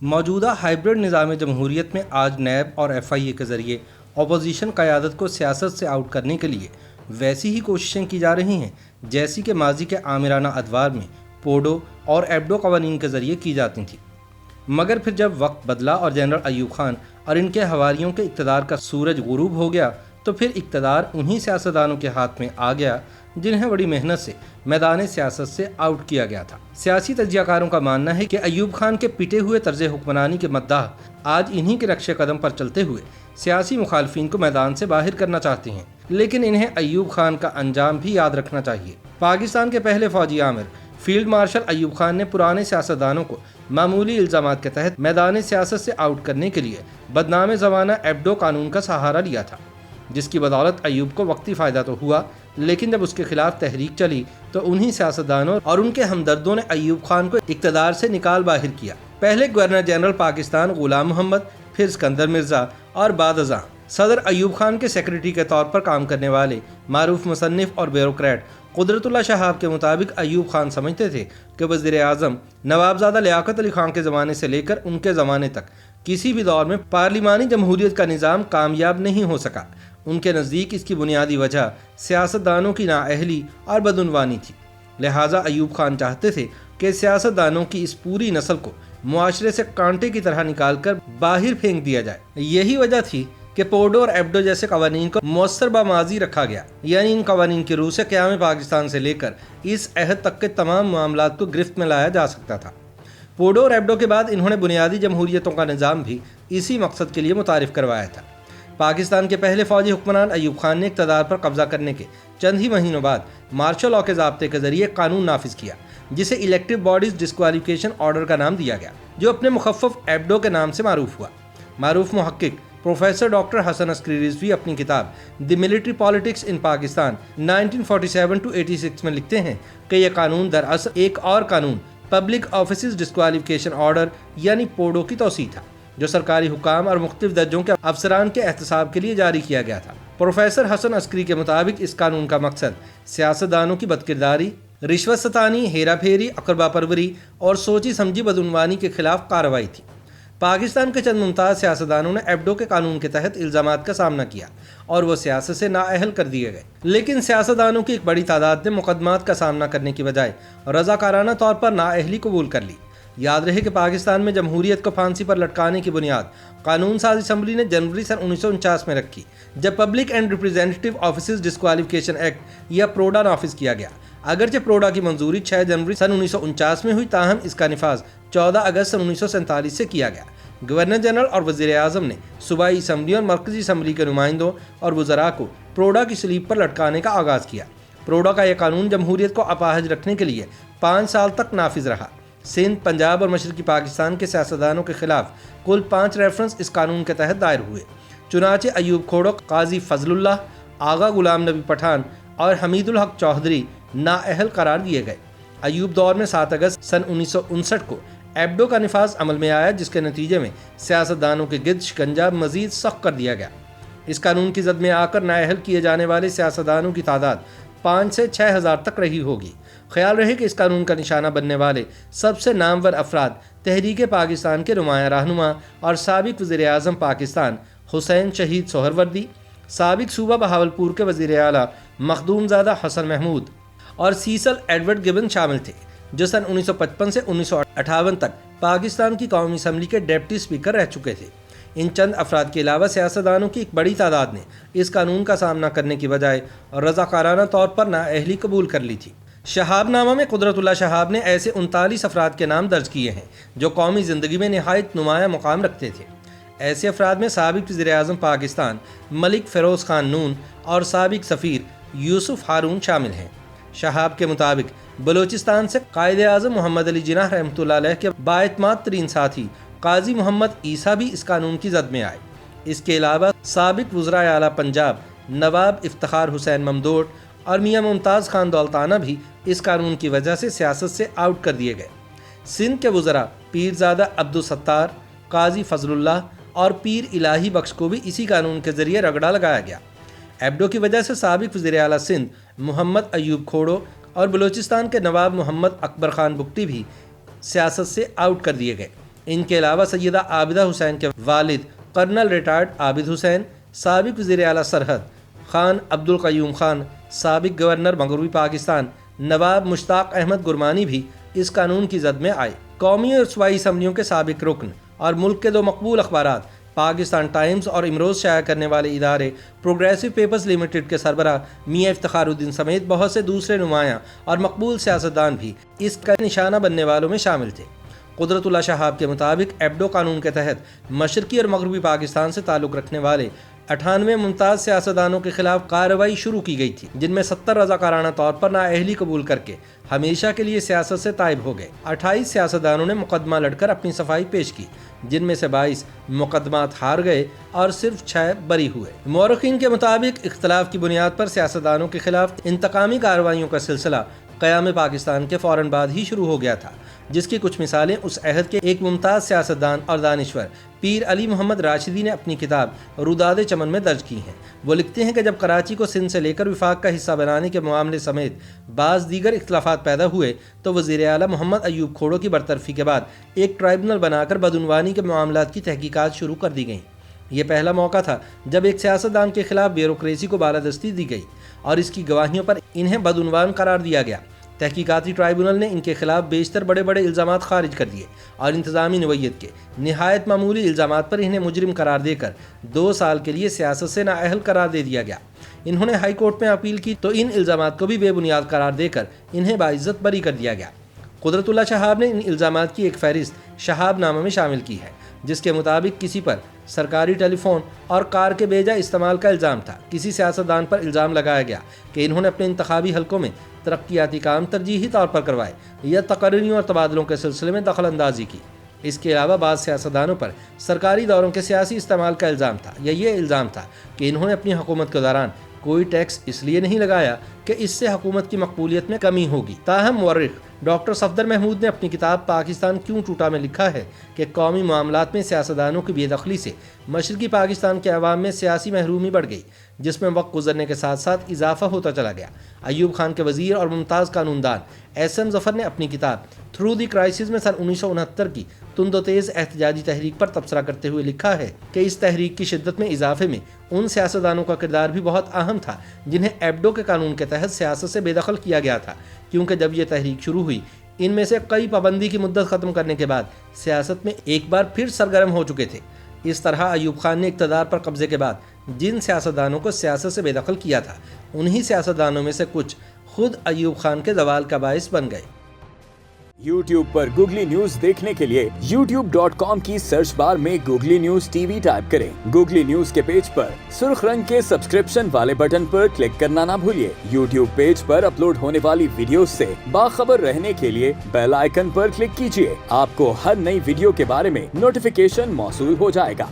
موجودہ ہائبرڈ نظام جمہوریت میں آج نیب اور ایف آئی اے کے ذریعے اپوزیشن قیادت کو سیاست سے آؤٹ کرنے کے لیے ویسی ہی کوششیں کی جا رہی ہیں جیسی کہ ماضی کے آمرانہ ادوار میں پوڈو اور ایبڈو قوانین کے ذریعے کی جاتی تھیں، مگر پھر جب وقت بدلا اور جنرل ایوب خان اور ان کے حواریوں کے اقتدار کا سورج غروب ہو گیا تو پھر اقتدار انہی سیاستدانوں کے ہاتھ میں آ گیا جنہیں بڑی محنت سے میدان سیاست سے آؤٹ کیا گیا تھا۔ سیاسی تجزیہ کاروں کا ماننا ہے کہ ایوب خان کے پٹے ہوئے طرز حکمرانی کے مداح آج انہی کے نقش قدم پر چلتے ہوئے سیاسی مخالفین کو میدان سے باہر کرنا چاہتے ہیں، لیکن انہیں ایوب خان کا انجام بھی یاد رکھنا چاہیے۔ پاکستان کے پہلے فوجی آمر فیلڈ مارشل ایوب خان نے پرانے سیاستدانوں کو معمولی الزامات کے تحت میدان سیاست سے آؤٹ کرنے کے لیے بدنام زمانہ ایبڈو قانون کا سہارا لیا تھا، جس کی بدولت ایوب کو وقتی فائدہ تو ہوا، لیکن جب اس کے خلاف تحریک چلی تو انہی سیاستدانوں اور ان کے ہمدردوں نے ایوب خان کو اقتدار سے نکال باہر کیا۔ پہلے گورنر جنرل پاکستان غلام محمد، پھر اسکندر مرزا اور بعد ازاں صدر ایوب خان کے سیکریٹری کے طور پر کام کرنے والے معروف مصنف اور بیوروکریٹ قدرت اللہ شہاب کے مطابق ایوب خان سمجھتے تھے کہ وزیر اعظم نوابزادہ لیاقت علی خان کے زمانے سے لے کر ان کے زمانے تک کسی بھی دور میں پارلیمانی جمہوریت کا نظام کامیاب نہیں ہو سکا۔ ان کے نزدیک اس کی بنیادی وجہ سیاستدانوں کی نااہلی اور بدعنوانی تھی، لہٰذا ایوب خان چاہتے تھے کہ سیاستدانوں کی اس پوری نسل کو معاشرے سے کانٹے کی طرح نکال کر باہر پھینک دیا جائے۔ یہی وجہ تھی کہ پوڈو اور ایبڈو جیسے قوانین کو مؤثر باماضی رکھا گیا، یعنی ان قوانین کی روح سے قیام پاکستان سے لے کر اس عہد تک کے تمام معاملات کو گرفت میں لایا جا سکتا تھا۔ پوڈو اور ایبڈو کے بعد انہوں نے بنیادی جمہوریتوں کا نظام بھی اسی مقصد کے لیے متعارف کروایا تھا۔ پاکستان کے پہلے فوجی حکمران ایوب خان نے اقتدار پر قبضہ کرنے کے چند ہی مہینوں بعد مارشل لاء کے ضابطے کے ذریعے قانون نافذ کیا، جسے الیکٹو باڈیز ڈسکوالیفیکیشن آرڈر کا نام دیا گیا، جو اپنے مخفف ایبڈو کے نام سے معروف ہوا۔ معروف محقق پروفیسر ڈاکٹر حسن عسکری رضوی اپنی کتاب دی ملٹری پالیٹکس ان پاکستان 1947-86 میں لکھتے ہیں کہ یہ قانون دراصل ایک اور قانون پبلک آفیسز ڈسکوالیفیکیشن آرڈر یعنی پوڈو کی توسیع تھا، جو سرکاری حکام اور مختلف درجوں کے افسران کے احتساب کے لیے جاری کیا گیا تھا۔ پروفیسر حسن عسکری کے مطابق اس قانون کا مقصد سیاستدانوں کی بدکرداری، رشوت ستانی، ہیرا پھیری، اقربا پروری اور سوچی سمجھی بدعنوانی کے خلاف کارروائی تھی۔ پاکستان کے چند ممتاز سیاستدانوں نے ایبڈو کے قانون کے تحت الزامات کا سامنا کیا اور وہ سیاست سے نااہل کر دیے گئے، لیکن سیاستدانوں کی ایک بڑی تعداد نے مقدمات کا سامنا کرنے کی بجائے رضاکارانہ طور پر نااہلی قبول کر لی۔ یاد رہے کہ پاکستان میں جمہوریت کو پھانسی پر لٹکانے کی بنیاد قانون ساز اسمبلی نے جنوری سن 1949 میں رکھی، جب public and representative offices disqualification act یا پروڈا نافذ کیا گیا۔ اگرچہ پروڈا کی منظوری 6 جنوری سن 1949 میں ہوئی، تاہم اس کا نفاذ 14 اگست سن 1947 سے کیا گیا۔ گورنر جنرل اور وزیر اعظم نے صوبائی اسمبلی اور مرکزی اسمبلی کے نمائندوں اور وزراء کو پروڈا کی سلیب پر لٹکانے کا آغاز کیا۔ پروڈا کا یہ قانون جمہوریت کو اپاہج رکھنے کے لیے 5 سال تک نافذ رہا۔ سندھ، پنجاب اور مشرقی پاکستان کے سیاستدانوں کے خلاف کل 5 ریفرنس اس قانون کے تحت دائر ہوئے، چنانچہ ایوب کھوڑو، قاضی فضل اللہ، آغا غلام نبی پٹھان اور حمید الحق چودھری نااہل قرار دیے گئے۔ ایوب دور میں 7 اگست سن 1959 کو ایبڈو کا نفاذ عمل میں آیا، جس کے نتیجے میں سیاستدانوں کے گرد شکنجہ مزید سخت کر دیا گیا۔ اس قانون کی زد میں آ کر نااہل کیے جانے والے سیاستدانوں کی تعداد 5 سے 6 ہزار تک رہی ہوگی۔ خیال رہے کہ اس قانون کا نشانہ بننے والے سب سے نامور افراد تحریک پاکستان کے نمایاں رہنما اور سابق وزیر اعظم پاکستان حسین شہید سہروردی، سابق صوبہ بہاولپور کے وزیر اعلیٰ مخدوم زادہ حسن محمود اور سیسل ایڈورڈ گبن شامل تھے، جو سن 1955 سے 1958 تک پاکستان کی قومی اسمبلی کے ڈپٹی اسپیکر رہ چکے تھے۔ ان چند افراد کے علاوہ سیاستدانوں کی ایک بڑی تعداد نے اس قانون کا سامنا کرنے کی بجائے رضاکارانہ طور پر نااہلی قبول کر لی تھی۔ شہاب نامہ میں قدرت اللہ شہاب نے ایسے 39 افراد کے نام درج کیے ہیں جو قومی زندگی میں نہایت نمایاں مقام رکھتے تھے۔ ایسے افراد میں سابق وزیر اعظم پاکستان ملک فیروز خان نون اور سابق سفیر یوسف ہارون شامل ہیں۔ شہاب کے مطابق بلوچستان سے قائد اعظم محمد علی جناح رحمۃ اللہ علیہ کے بااعتماد ترین ساتھی قاضی محمد عیسیٰ بھی اس قانون کی زد میں آئے۔ اس کے علاوہ سابق وزراء اعلیٰ پنجاب نواب افتخار حسین ممدوٹ اور میاں ممتاز خان دولتانہ بھی اس قانون کی وجہ سے سیاست سے آؤٹ کر دیے گئے۔ سندھ کے وزراء پیرزادہ عبدالستار، قاضی فضل اللہ اور پیر الہی بخش کو بھی اسی قانون کے ذریعے رگڑا لگایا گیا۔ ایبڈو کی وجہ سے سابق وزیر اعلیٰ سندھ محمد ایوب کھوڑو اور بلوچستان کے نواب محمد اکبر خان بگٹی بھی سیاست سے آؤٹ کر دیے گئے۔ ان کے علاوہ سیدہ عابدہ حسین کے والد کرنل ریٹائرڈ عابد حسین، سابق وزیر اعلیٰ سرحد خان عبدالقیوم خان، سابق گورنر مغربی پاکستان نواب مشتاق احمد گرمانی بھی اس قانون کی زد میں آئے۔ قومی اور صوبائی اسمبلیوں کے سابق رکن اور ملک کے 2 مقبول اخبارات پاکستان ٹائمز اور امروز شائع کرنے والے ادارے پروگریسو پیپرز لمیٹڈ کے سربراہ میاں افتخار الدین سمیت بہت سے دوسرے نمایاں اور مقبول سیاستدان بھی اس کا نشانہ بننے والوں میں شامل تھے۔ قدرت اللہ شہاب کے مطابق ایبڈو قانون کے تحت مشرقی اور مغربی پاکستان سے تعلق رکھنے والے 98 ممتاز سیاستدانوں کے خلاف کارروائی شروع کی گئی تھی، جن میں 70 رضاکارانہ طور پر نااہلی قبول کر کے ہمیشہ کے لیے سیاست سے تائب ہو گئے۔ 28 سیاستدانوں نے مقدمہ لڑ کر اپنی صفائی پیش کی، جن میں سے 22 مقدمات ہار گئے اور صرف 6 بری ہوئے۔ مورخین کے مطابق اختلاف کی بنیاد پر سیاستدانوں کے خلاف انتقامی کارروائیوں کا سلسلہ قیام پاکستان کے فوراً بعد ہی شروع ہو گیا تھا، جس کی کچھ مثالیں اس عہد کے ایک ممتاز سیاستدان اور دانشور پیر علی محمد راشدی نے اپنی کتاب روداد چمن میں درج کی ہیں۔ وہ لکھتے ہیں کہ جب کراچی کو سندھ سے لے کر وفاق کا حصہ بنانے کے معاملے سمیت بعض دیگر اختلافات پیدا ہوئے تو وزیر اعلیٰ محمد ایوب کھوڑو کی برطرفی کے بعد ایک ٹرائبونل بنا کر بدعنوانی کے معاملات کی تحقیقات شروع کر دی گئیں۔ یہ پہلا موقع تھا جب ایک سیاستدان کے خلاف بیوروکریسی کو بالادستی دی گئی اور اس کی گواہیوں پر انہیں بدعنوان قرار دیا گیا۔ تحقیقاتی ٹرائبونل نے ان کے خلاف بیشتر بڑے بڑے الزامات خارج کر دیے اور انتظامی نوعیت کے نہایت معمولی الزامات پر انہیں مجرم قرار دے کر 2 سال کے لیے سیاست سے نااہل قرار دے دیا گیا۔ انہوں نے ہائی کورٹ میں اپیل کی تو ان الزامات کو بھی بے بنیاد قرار دے کر انہیں باعزت بری کر دیا گیا۔ قدرت اللہ شہاب نے ان الزامات کی ایک فہرست شہاب نامہ میں شامل کی ہے، جس کے مطابق کسی پر سرکاری ٹیلی فون اور کار کے بے جا استعمال کا الزام تھا۔ کسی سیاستدان پر الزام لگایا گیا کہ انہوں نے اپنے انتخابی حلقوں میں ترقیاتی کام ترجیحی طور پر کروائے یا تقرریوں اور تبادلوں کے سلسلے میں دخل اندازی کی۔ اس کے علاوہ بعض سیاستدانوں پر سرکاری دوروں کے سیاسی استعمال کا الزام تھا یا یہ الزام تھا کہ انہوں نے اپنی حکومت کے دوران کوئی ٹیکس اس لیے نہیں لگایا کہ اس سے حکومت کی مقبولیت میں کمی ہوگی۔ تاہم مورخ ڈاکٹر صفدر محمود نے اپنی کتاب پاکستان کیوں ٹوٹا میں لکھا ہے کہ قومی معاملات میں سیاستدانوں کی بے دخلی سے مشرقی پاکستان کے عوام میں سیاسی محرومی بڑھ گئی، جس میں وقت گزرنے کے ساتھ ساتھ اضافہ ہوتا چلا گیا۔ ایوب خان کے وزیر اور ممتاز قانون دان ایس ایم ظفر نے اپنی کتاب تھرو دی کرائسس میں سن 1969 کی تند و تیز احتجاجی تحریک پر تبصرہ کرتے ہوئے لکھا ہے کہ اس تحریک کی شدت میں اضافے میں ان سیاستدانوں کا کردار بھی بہت اہم تھا جنہیں ایبڈو کے قانون کے تحت سیاست سے بے دخل کیا گیا تھا، کیونکہ جب یہ تحریک شروع ہوئی ان میں سے کئی پابندی کی مدت ختم کرنے کے بعد سیاست میں ایک بار پھر سرگرم ہو چکے تھے۔ اس طرح ایوب خان نے اقتدار پر قبضے کے بعد جن سیاستدانوں کو سیاست سے بے دخل کیا تھا، انہی سیاستدانوں میں سے کچھ خود ایوب خان کے زوال کا باعث بن گئے۔ YouTube پر گوگلی نیوز دیکھنے کے لیے youtube.com کی سرچ بار میں googly news T V type کریں۔ گوگلی نیوز کے پیج پر سرخ رنگ کے سبسکرپشن والے بٹن پر کلک کرنا نہ بھولیے۔ YouTube پیج پر اپلوڈ ہونے والی ویڈیوز سے باخبر رہنے کے لیے بیل آئیکن پر کلک کیجیے۔ آپ کو ہر نئی ویڈیو کے بارے میں نوٹیفیکیشن موصول ہو جائے گا۔